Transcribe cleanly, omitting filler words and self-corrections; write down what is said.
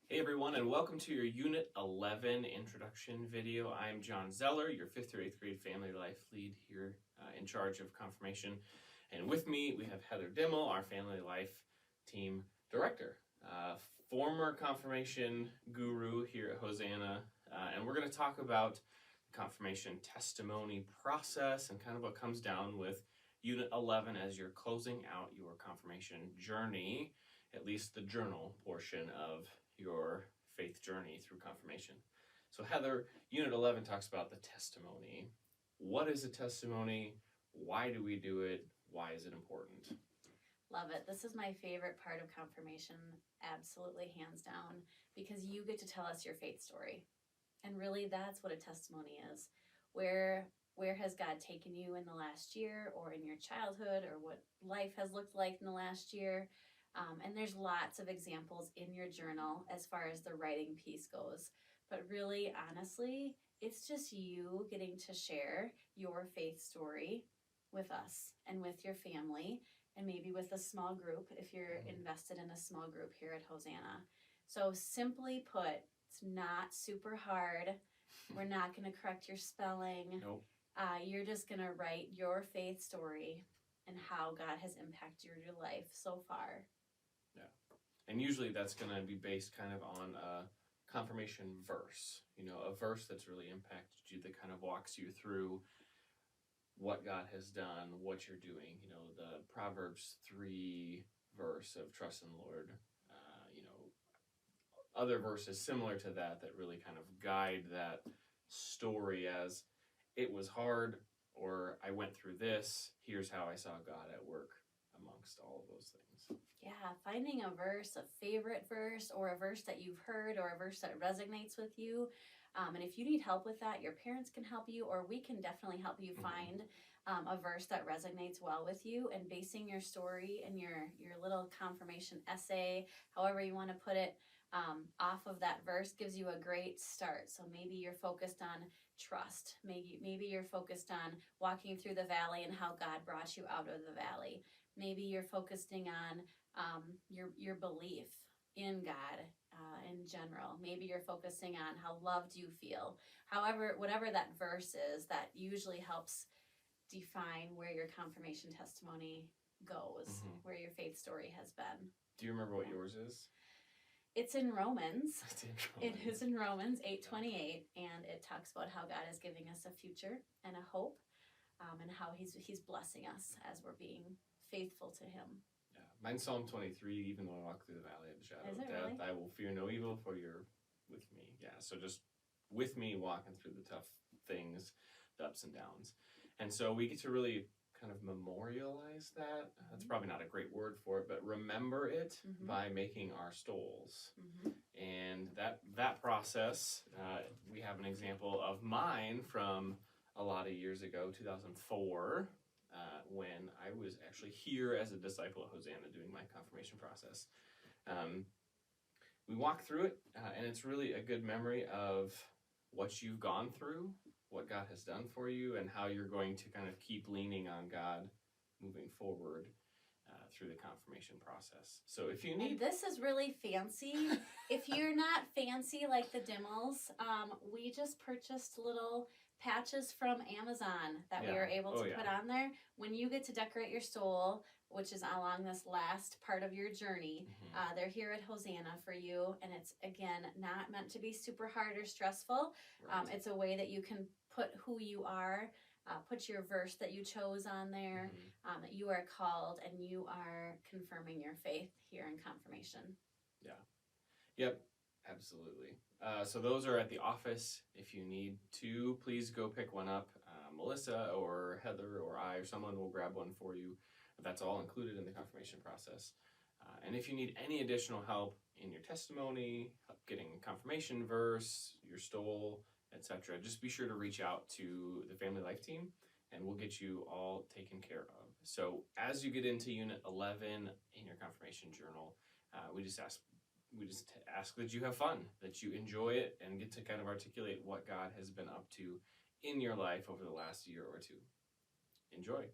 Hey everyone, and welcome to your Unit 11 introduction video. I'm John Zeller, your 5th through 8th grade family life lead here in charge of confirmation. And with me, we have Heather Dimmel, our family life team director, former confirmation guru here at Hosanna. And we're going to talk about the confirmation testimony process and kind of what comes down with Unit 11 as you're closing out your confirmation journey, at least the journal portion of your faith journey through confirmation. So Heather, Unit 11 talks about the testimony. What is a testimony? Why do we do it? Why is it important? Love it. This is my favorite part of confirmation, absolutely hands down, because you get to tell us your faith story. And really that's what a testimony is. Where has God taken you in the last year or in your childhood, or what life has looked like in the last year? And there's lots of examples in your journal as far as the writing piece goes. But really, honestly, it's just you getting to share your faith story with us and with your family, and maybe with a small group if you're invested in a small group here at Hosanna. So simply put, it's not super hard. We're not going to correct your spelling. Nope. You're just going to write your faith story and how God has impacted your life so far. And usually that's going to be based kind of on a confirmation verse, a verse that's really impacted you, that kind of walks you through what God has done, what you're doing. The Proverbs 3 verse of trust in the Lord, other verses similar to that really kind of guide that story as it was hard, or I went through this, here's how I saw God at work amongst all of those things. Yeah, finding a verse, a favorite verse, or a verse that you've heard, or a verse that resonates with you. And if you need help with that, your parents can help you, or we can definitely help you find a verse that resonates well with you, and basing your story and your little confirmation essay, however you want to put it, off of that verse gives you a great start. So maybe you're focused on trust. Maybe you're focused on walking through the valley and how God brought you out of the valley. Maybe you're focusing on your belief in God in general. Maybe you're focusing on how loved you feel. However, whatever that verse is, that usually helps define where your confirmation testimony goes, where your faith story has been. Do you remember what yours is? It's in Romans. It's in Romans. It is in Romans 8:28, and it talks about how God is giving us a future and a hope, and how He's blessing us as we're being faithful to Him. Yeah, mine's Psalm 23. Even though I walk through the valley of the shadow of death, really? I will fear no evil, for you're with me. Yeah, so just with me, walking through the tough things, the ups and downs, and so we get to really kind of memorialize that. That's probably not a great word for it, but remember it by making our stoles. And that process, we have an example of mine from a lot of years ago, 2004, when I was actually here as a disciple of Hosanna doing my confirmation process. We walk through it, and it's really a good memory of what you've gone through, what God has done for you, and how you're going to kind of keep leaning on God moving forward through the confirmation process. So if you need... And this is really fancy. If you're not fancy like the Dimmels, we just purchased little patches from Amazon that we were able to put on there. When you get to decorate your stole, which is along this last part of your journey, they're here at Hosanna for you. And it's, again, not meant to be super hard or stressful. Right. It's a way that you can put who you are, put your verse that you chose on there, that you are called, and you are confirming your faith here in confirmation. Yeah. Yep, absolutely. So those are at the office. If you need to, please go pick one up. Melissa or Heather or I or someone will grab one for you. That's all included in the confirmation process. And if you need any additional help in your testimony, getting a confirmation verse, your stole, etc., just be sure to reach out to the Family Life team, and we'll get you all taken care of. So as you get into Unit 11 in your confirmation journal, we just ask that you have fun, that you enjoy it, and get to kind of articulate what God has been up to in your life over the last year or two. Enjoy.